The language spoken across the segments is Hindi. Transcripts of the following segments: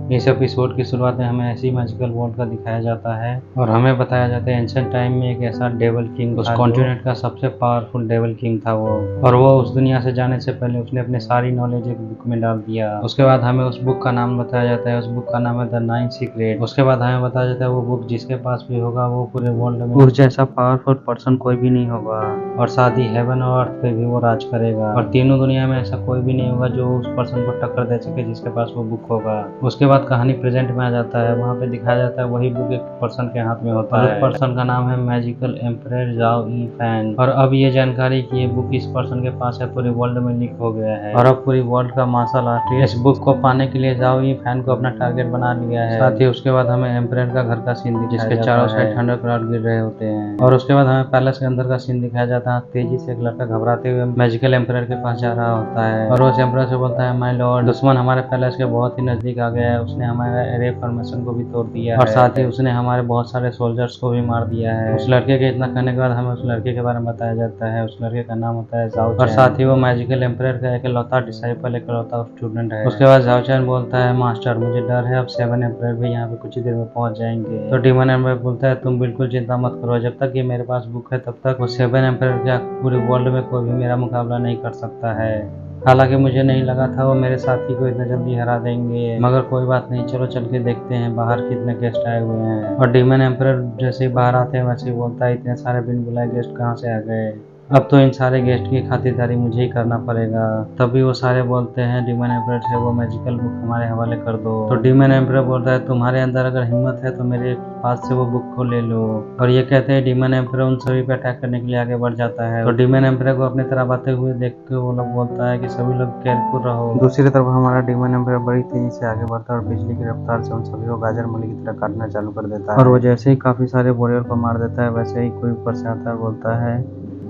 इस एपिसोड की शुरुआत में हमें ऐसी मैजिकल वर्ल्ड का दिखाया जाता है और हमें बताया जाता है एंशिएंट टाइम में एक ऐसा डेविल किंग उस कॉन्टिनेंट का सबसे पावरफुल डेविल किंग था वो, और वो उस दुनिया से जाने से पहले उसने अपनी सारी नॉलेज एक बुक में डाल दिया। उसके बाद हमें उस बुक का नाम बताया जाता है, उस बुक का नाम है द 9 सीक्रेट। उसके बाद हमें बताया जाता है वो बुक जिसके पास भी होगा वो पूरे वर्ल्ड में उस जैसा पावरफुल पर्सन कोई भी नहीं होगा, और साथ ही हेवन और अर्थ पे भी वो राज करेगा, और तीनों दुनिया में ऐसा कोई भी नहीं होगा जो उस पर्सन को टक्कर दे सके जिसके पास वो बुक होगा। उसके बाद कहानी प्रेजेंट में आ जाता है, वहाँ पे दिखाया जाता है वही बुक एक पर्सन के हाथ में होता है। उस पर्सन का नाम है मैजिकल एम्परर जाओ ई फैन, और अब ये जानकारी कि ये बुक इस पर्सन के पास है पूरे वर्ल्ड में लीक हो गया है, और अब पूरी वर्ल्ड का मार्शल आर्टिस्ट इस बुक को पाने के लिए जाओ ई फैन को अपना टारगेट बना लिया है। साथ ही उसके बाद हमें एम्परर का घर का सीन दिखाया जिसके चारों साइड थंडर क्लाउड गिर रहे होते हैं, और उसके बाद हमें पैलेस के अंदर का सीन दिखाया जाता है। तेजी से एक लड़का घबराते हुए मैजिकल एम्परर के पास जा रहा होता है, और उस एम्परर से बोलता है माय लॉर्ड, दुश्मन हमारे पैलेस के बहुत ही नजदीक आ गया है, उसने हमारे एरे फॉर्मेशन को भी तोड़ दिया और साथ ही उसने हमारे बहुत सारे सोल्जर्स को भी मार दिया है। उस लड़के के इतना कहने के बाद हमें उस लड़के के बारे में बताया जाता है। उस लड़के का नाम होता है जाओ चैन, और साथ ही वो मैजिकल एम्परर का इकलौता डिसाइपल इकलौता स्टूडेंट है। उसके बाद जाओ चैन बोलता है मास्टर मुझे डर है अब 7 एम्परर भी यहाँ पे कुछ ही देर में पहुंच जाएंगे। तो डीमन एम्परर बोलता है तुम बिल्कुल चिंता मत करो, जब तक ये मेरे पास बुक है तब तक वो 7 एम्परर क्या पूरे वर्ल्ड में कोई भी मेरा मुकाबला नहीं कर सकता है। हालांकि मुझे नहीं लगा था वो मेरे साथी को इतना जल्दी हरा देंगे, मगर कोई बात नहीं, चलो चल के देखते हैं बाहर कितने गेस्ट आए हुए हैं। और डीमन एम्परर जैसे ही बाहर आते हैं वैसे ही बोलता है इतने सारे बिन बुलाए गेस्ट कहाँ से आ गए, अब तो इन सारे गेस्ट की खातिरदारी मुझे ही करना पड़ेगा। तभी वो सारे बोलते हैं डीमन एम्परर से वो मैजिकल बुक हमारे हवाले कर दो। तो डीमन एम्परर बोलता है तुम्हारे अंदर अगर हिम्मत है तो मेरे पास से वो बुक को ले लो, और ये कहते हैं डीमन एम्परर उन सभी पे अटैक करने के लिए आगे बढ़ जाता है। तो डीमन एम्परर को अपनी तरफ आते हुए देख के वो लोग बोलता है कि सभी लोग केयरफुल रहो। दूसरी तरफ हमारा डीमन एम्परर बड़ी तेजी से आगे बढ़ता है और बिजली की रफ्तार से उन सभी को गाजर मूली की तरह काटना चालू कर देता है, और वो जैसे ही काफी सारे वॉरियर को मार देता है वैसे ही कोई ऊपर से आता है बोलता है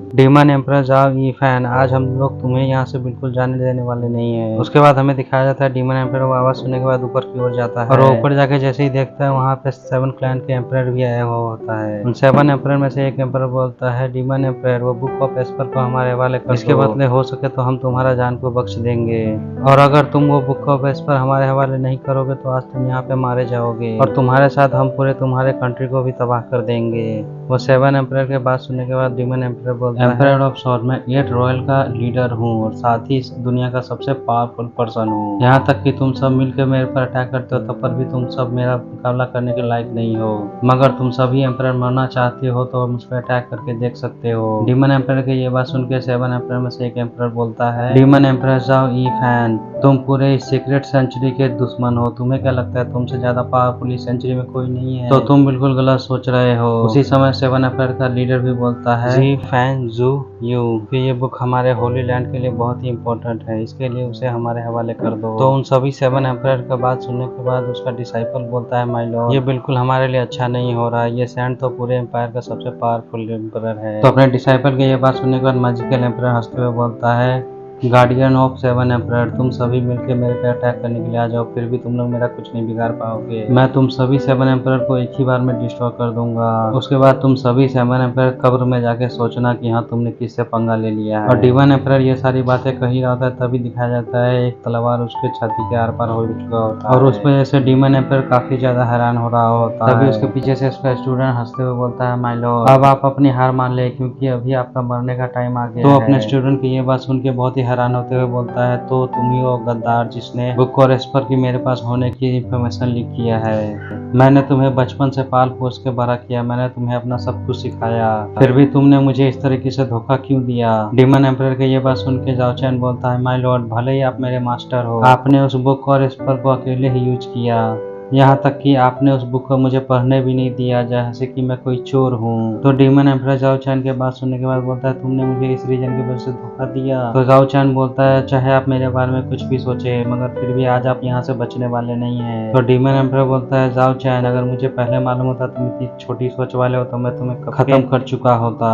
डीमन एम्परर जाओ ई फैन, आज हम लोग तुम्हें यहाँ से बिल्कुल जाने देने वाले नहीं है। उसके बाद हमें दिखाया जाता है डीमन एम्परर वो आवाज सुनने के बाद ऊपर की ओर जाता है, और वो ऊपर जाके जैसे ही देखता है वहाँ पे 7 क्लैन के एम्परर भी आया हुआ होता है। उन 7 एम्परर में से एक एम्परर बोलता है डीमन एम्परर वो बुक ऑफ एस्पर को हमारे हवाले कर, इसके बदले हो सके तो हम तुम्हारा जान को बख्श देंगे, और अगर तुम वो बुक ऑफ एस्पर हमारे हवाले नहीं करोगे तो आज तुम यहाँ पे मारे जाओगे, और तुम्हारे साथ हम पूरे तुम्हारे कंट्री को भी तबाह कर देंगे। वो 7 एम्परर के बात सुनने के बाद डीमन एम्परर बोलता है एम्परर ऑफ सॉर्ड मैं 8 रॉयल का लीडर हूँ और साथ ही इस दुनिया का सबसे पावरफुल पर्सन हूँ, यहाँ तक कि तुम सब मिलकर मेरे पर अटैक करते हो तब पर भी तुम सब मेरा मुकाबला करने के लायक नहीं हो, मगर तुम सभी एम्परर मरना चाहते हो तो मुझ पर अटैक करके देख सकते हो। डीमन एम्परर के ये बात सुन के 7 एम्परर में से एक एम्परर बोलता है डीमन एम्परर जाओ ई फैन, तुम पूरे इस सीक्रेट सेंचुरी के दुश्मन हो, तुम्हें क्या लगता है तुमसे ज्यादा पावरफुल इस सेंचुरी में कोई नहीं है, तो तुम बिल्कुल गलत सोच रहे हो। उसी समय 7 एम्परर का लीडर भी बोलता है जी फैन जू यू कि ये बुक हमारे होली लैंड के लिए बहुत ही इम्पोर्टेंट है, इसके लिए उसे हमारे हवाले कर दो। तो उन सभी 7 एम्परर का बात सुनने के बाद उसका डिसाइपल बोलता है माय लॉर्ड ये बिल्कुल हमारे लिए अच्छा नहीं हो रहा है, ये सैंड तो पूरे एम्पायर का सबसे पावरफुल एम्परर है। तो अपने डिसाइपल की ये बात सुनने के बाद मैजिकल एम्परर हंसते हुए बोलता है गार्डियन ऑफ 7 एम्परर तुम सभी मिलकर मेरे पे अटैक करने के लिए आ जाओ, फिर भी तुम लोग मेरा कुछ नहीं बिगाड़ पाओगे, मैं तुम सभी 7 एम्परर को एक ही बार में डिस्ट्रॉय कर दूंगा। उसके बाद तुम सभी 7 एम्परर कब्र में जाके सोचना कि हाँ तुमने किससे पंगा ले लिया है। और डीमन एम्परर ये सारी बातें कही रहा होता है तभी दिखाया जाता है एक तलवार उसके छाती के आर पार हो चुका होता है, और उस वजह से डीमन एम्परर काफी ज्यादा हैरान हो रहा होता है। तभी उसके पीछे से उसका स्टूडेंट हंसते हुए बोलता है माय लॉर्ड अब आप अपनी हार मान ले क्योंकि अभी आपका मरने का टाइम आ गया है। तो अपने स्टूडेंट की ये बात सुन के बहुत ही हैरान होते हुए बोलता है तो तुम ही हो गद्दार जिसने बुक और एस्पर की मेरे पास होने की इंफॉर्मेशन लीक किया है, मैंने तुम्हें बचपन से पाल पोस के बड़ा किया, मैंने तुम्हें अपना सब कुछ सिखाया, फिर भी तुमने मुझे इस तरीके से धोखा क्यों दिया। डीमन एम्परर के ये बात सुन के जाओ चैन बोलता है माय लॉर्ड भले ही आप मेरे मास्टर हो, आपने उस बुक और एस्पर को अकेले ही यूज किया, यहाँ तक कि आपने उस बुक को मुझे पढ़ने भी नहीं दिया जैसे कि मैं कोई चोर हूँ। तो डीमन एम्परर जाओ चैन के बात सुनने के बाद बोलता है तुमने मुझे इस रीजन की वजह से धोखा दिया। तो जाओ चैन बोलता है चाहे आप मेरे बारे में कुछ भी सोचे मगर फिर भी आज आप यहाँ से बचने वाले नहीं हैं। तो डीमन एम्परर बोलता है जाओ चैन अगर मुझे पहले मालूम होता तुम इतनी छोटी सोच वाले हो तो मैं तुम्हें खत्म कर चुका होता।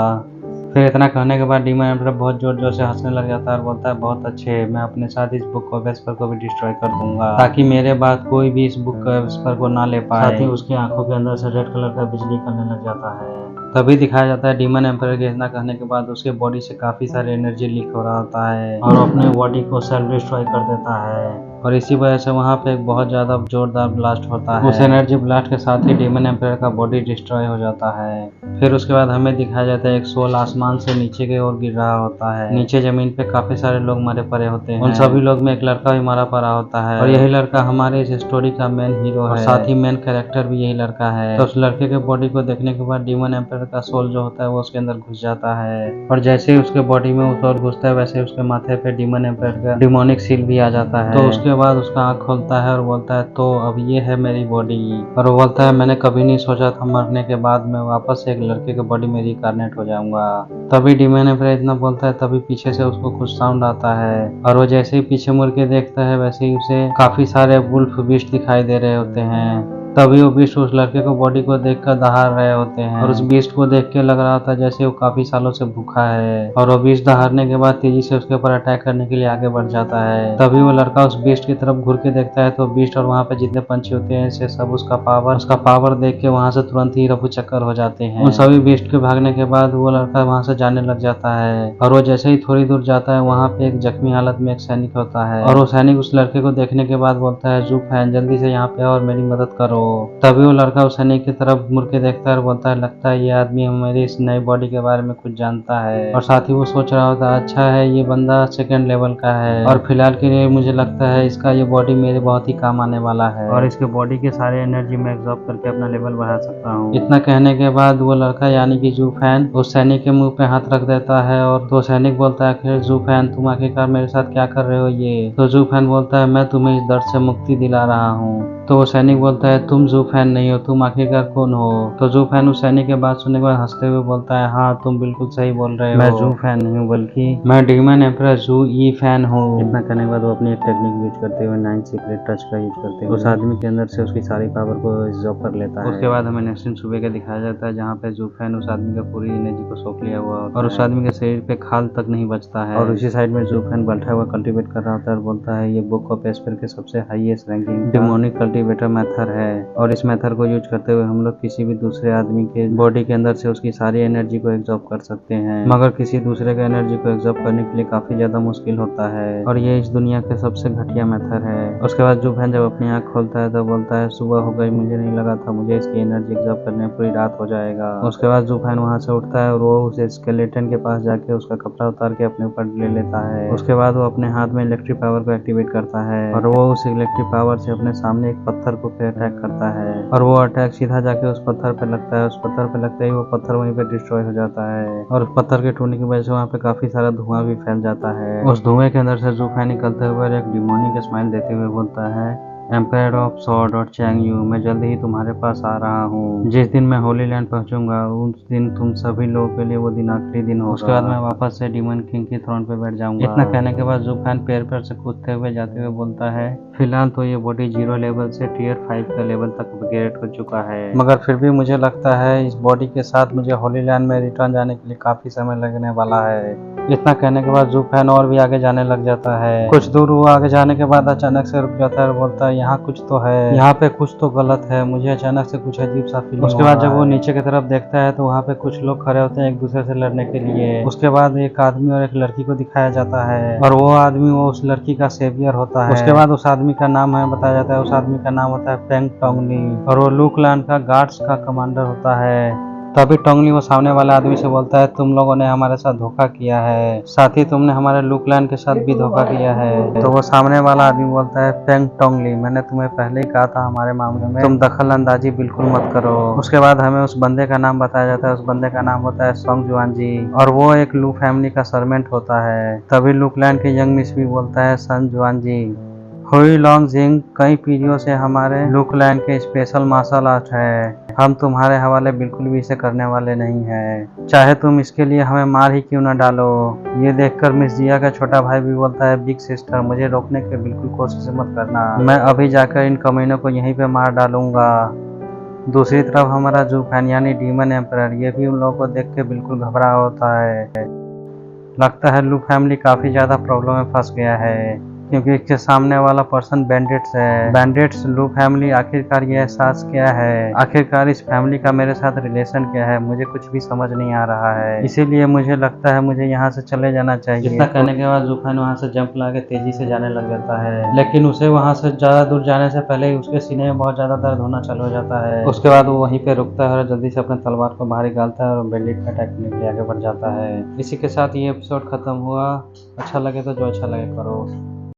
फिर इतना कहने के बाद डीमन एम्परर बहुत जोर जोर से हंसने लग जाता है और बोलता है बहुत अच्छे, मैं अपने साथ इस बुक ऑफ एस्पर को भी डिस्ट्रॉय कर दूंगा ताकि मेरे बाद कोई भी इस बुक ऑफ एस्पर को ना ले पाए। साथ ही उसकी आंखों के अंदर से रेड कलर का बिजली करने लग जाता है। तभी दिखाया जाता है डीमन एम्परर के इतना कहने के बाद उसके बॉडी से काफी सारी एनर्जी लीक हो रहा होता है और अपने बॉडी को सेल्फ डिस्ट्रॉय कर देता है। और इसी वजह से वहाँ पे एक बहुत ज्यादा जोरदार ब्लास्ट होता है। उस एनर्जी ब्लास्ट के साथ ही डीमन एम्पायर का बॉडी डिस्ट्रॉय हो जाता है। फिर उसके बाद हमें दिखाया जाता है एक सोल आसमान से नीचे की ओर गिर रहा होता है। नीचे जमीन पे काफी सारे लोग मरे पड़े होते हैं। उन सभी लोग में एक लड़का भी मरा पड़ा होता है और यही लड़का हमारे इस स्टोरी का मेन हीरो है और साथ ही मेन कैरेक्टर भी यही लड़का है। तो उस लड़के के बॉडी को देखने के बाद डीमन एम्पायर का सोल जो होता है वो उसके अंदर घुस जाता है और जैसे ही उसके बॉडी में वो सोल घुसता है वैसे उसके माथे पे डीमन एम्पायर का डिमोनिक सील भी आ जाता है। तो उसके बाद उसका आंख खोलता है और बोलता है तो अब ये है मेरी बॉडी। और वो बोलता है मैंने कभी नहीं सोचा था मरने के बाद मैं वापस से एक लड़के के बॉडी में रिकार्नेट हो जाऊंगा। तभी डीमन एम्पायर इतना बोलता है तभी पीछे से उसको कुछ साउंड आता है और वो जैसे ही पीछे मुड़ के देखता है वैसे ही उसे काफी सारे वुल्फ बीस्ट दिखाई दे रहे होते हैं। तभी वो बीस्ट उस लड़के को बॉडी को देखकर दहाड़ रहे होते हैं और उस बीस्ट को देख के लग रहा था जैसे वो काफी सालों से भूखा है और वो बीस्ट दहाड़ने के बाद तेजी से उसके ऊपर अटैक करने के लिए आगे बढ़ जाता है। तभी वो लड़का उस बीस्ट की तरफ घूर के देखता है तो बीस्ट और वहाँ पे जितने पंछी होते हैं से सब उसका पावर देख के वहाँ से तुरंत ही रफू चक्कर हो जाते हैं। उन सभी बीस्ट के भागने के बाद वो लड़का वहाँ से जाने लग जाता है और वो जैसे ही थोड़ी दूर जाता है वहाँ पे एक जख्मी हालत में एक सैनिक होता है और वो सैनिक उस लड़के को देखने के बाद बोलता है जू फैन जल्दी से यहाँ पे और मेरी मदद करो। तभी वो लड़का उस सैनिक की तरफ मुड़ के देखता है और बोलता है लगता है ये आदमी मेरी इस नई बॉडी के बारे में कुछ जानता है और साथ ही वो सोच रहा होता है अच्छा है ये बंदा सेकंड लेवल का है और फिलहाल के लिए मुझे लगता है इसका ये बॉडी मेरे बहुत ही काम आने वाला है और इसके बॉडी के सारे एनर्जी में एब्जॉर्ब करके अपना लेवल बढ़ा सकता हूँ। इतना कहने के बाद वो लड़का यानी कि जू फैन उस सैनिक के मुंह पे हाथ रख देता है और तो सैनिक बोलता है फिर जू फैन तुम आखिरकार मेरे साथ क्या कर रहे हो ये। तो जू फैन बोलता है मैं तुम्हें इस दर्द से मुक्ति दिला रहा हूँ। तो वो सैनिक बोलता है तुम जू फैन नहीं हो तुम आखिरकार कौन हो। तो जू फैन उस सैनिक के बात सुनने के बाद हंसते हुए बोलता है हाँ तुम बिल्कुल सही बोल रहे हो मैं जू फैन नहीं हूँ बल्कि मैं डीमन एम्परर जू ई फैन हूँ। इतना करने के बाद वो अपनी एक टेक्निक यूज करते हुए 9 सीक्रेट टच का यूज करते हुए उस आदमी के अंदर से उसकी सारी पावर को एब्जॉर्ब कर लेता है। उसके बाद हमें नेक्स्ट सीन सुबह का दिखाया जाता है जहाँ पे जू फैन उस आदमी का पूरी एनर्जी को सोख लिया हुआ और उस आदमी के शरीर पे खाल तक नहीं बचता है और उसी साइड में जू फैन बैठा हुआ कल्टीवेट कर रहा होता है और बोलता है ये बुक ऑफ एस्पर के सबसे highest ranking demonic cultivator method है और इस मेथड को यूज करते हुए हम लोग किसी भी दूसरे आदमी के बॉडी के अंदर से उसकी सारी एनर्जी को एब्जॉर्ब कर सकते हैं मगर किसी दूसरे के एनर्जी को एब्जॉर्ब करने के लिए काफी ज्यादा मुश्किल होता है और ये इस दुनिया के सबसे घटिया मेथड है। उसके बाद जू फैन जब अपनी आंख खोलता है तो बोलता है सुबह हो गई मुझे नहीं लगा था मुझे इसकी एनर्जी एब्जॉर्ब करने में पूरी रात हो जाएगा। उसके बाद जू फैन वहाँ से उठता है और वो उस स्केलेटन के पास जाके उसका कपड़ा उतार के अपने ऊपर ले लेता है। उसके बाद वो अपने हाथ में इलेक्ट्रिक पावर को एक्टिवेट करता है और वो उस इलेक्ट्रिक पावर से अपने सामने एक पत्थर को अटैक करता है और वो अटैक सीधा जाके उस पत्थर पे लगता है। उस पत्थर पे लगते ही वो पत्थर वहीं पे डिस्ट्रॉय हो जाता है और उस पत्थर के टूटने की वजह से वहाँ पे काफी सारा धुआं भी फैल जाता है। उस धुएं के अंदर से जू फैन निकलते हुए एक डिमोनिक स्माइल देते हुए बोलता है एम्पायर ऑफ सॉर्ड और चैंग यू मैं जल्दी ही तुम्हारे पास आ रहा हूँ। जिस दिन मैं होली लैंड पहुंचूंगा उस दिन तुम सभी लोगों के लिए वो दिन आखिरी दिन होगा। उसके बाद मैं वापस से डीमन किंग की थ्रोन पे बैठ जाऊंगा। इतना कहने के बाद जू फैन पैर पर से कूदते हुए जाते हुए बोलता है फिलहाल तो ये बॉडी 0 लेवल से टियर 5 का लेवल तक अपग्रेड हो चुका है मगर फिर भी मुझे लगता है इस बॉडी के साथ मुझे होली लैंड में रिटर्न जाने के लिए काफी समय लगने वाला है। इतना कहने के बाद जू फैन और भी आगे जाने लग जाता है। कुछ दूर वो आगे जाने के बाद अचानक से रुक जाता है और बोलता है यहाँ कुछ तो है यहाँ पे कुछ तो गलत है मुझे अचानक से कुछ अजीब सा फील। उसके बाद जब वो नीचे की तरफ देखता है तो वहाँ पे कुछ लोग खड़े होते हैं एक दूसरे से लड़ने के लिए। उसके बाद एक आदमी और एक लड़की को दिखाया जाता है और वो आदमी वो उस लड़की का सेवियर होता है। उसके बाद उस आदमी का नाम हमें बताया जाता है उस आदमी का नाम होता है पेंग टोंगली और वो लूक लैंड का गार्ड्स का कमांडर होता है। तभी टोंगली वो सामने वाले आदमी से बोलता है तुम लोगों ने हमारे साथ धोखा किया है साथ ही तुमने हमारे लूक लैंड के साथ भी धोखा किया है। तो वो सामने वाला आदमी बोलता है पेंग टोंगली मैंने तुम्हें पहले ही कहा था हमारे मामले में तुम दखल अंदाजी बिल्कुल मत करो। उसके बाद हमें उस बंदे का नाम बताया जाता है उस बंदे का नाम होता है सोंग जुआन जी और वो एक लू फैमिली का सर्वेंट होता है। तभी लूक लैंड के यंग मिस भी बोलता है सन जुआन जी हुई लॉन्ग जिंग कई पीढ़ियों से हमारे लूक लैंड के स्पेशल मार्शल आर्ट है हम तुम्हारे हवाले बिल्कुल भी इसे करने वाले नहीं हैं चाहे तुम इसके लिए हमें मार ही क्यों न डालो। ये देखकर मिस जिया का छोटा भाई भी बोलता है बिग सिस्टर मुझे रोकने की बिल्कुल कोशिश मत करना मैं अभी जाकर इन कमीनों को यहीं पे मार डालूंगा। दूसरी तरफ हमारा जू फैन यानी डीमन एम्परर ये भी उन लोगों को देख के बिल्कुल घबरा होता है। लगता है लू फैमिली काफी ज्यादा प्रॉब्लम में फंस गया है। क्योंकि इसके सामने वाला पर्सन बैंडेट्स है। बैंडेट्स लू फैमिली आखिरकार ये एहसास क्या है, आखिरकार इस फैमिली का मेरे साथ रिलेशन क्या है, मुझे कुछ भी समझ नहीं आ रहा है। इसीलिए मुझे लगता है मुझे यहाँ से चले जाना चाहिए। इतना कहने के बाद जुफान वहाँ से जंप ला के तेजी से जाने लग जाता है, लेकिन उसे वहाँ से ज्यादा दूर जाने से पहले ही उसके सीने में बहुत ज्यादा दर्द होना चालू हो जाता है। उसके बाद वो वहीं पे रुकता है और जल्दी से अपने तलवार को बाहर निकालता है और बैंडिट का अटैक करने के लिए आगे बढ़ जाता है। इसी के साथ ये एपिसोड खत्म हुआ। अच्छा लगे तो जो अच्छा लगे करो।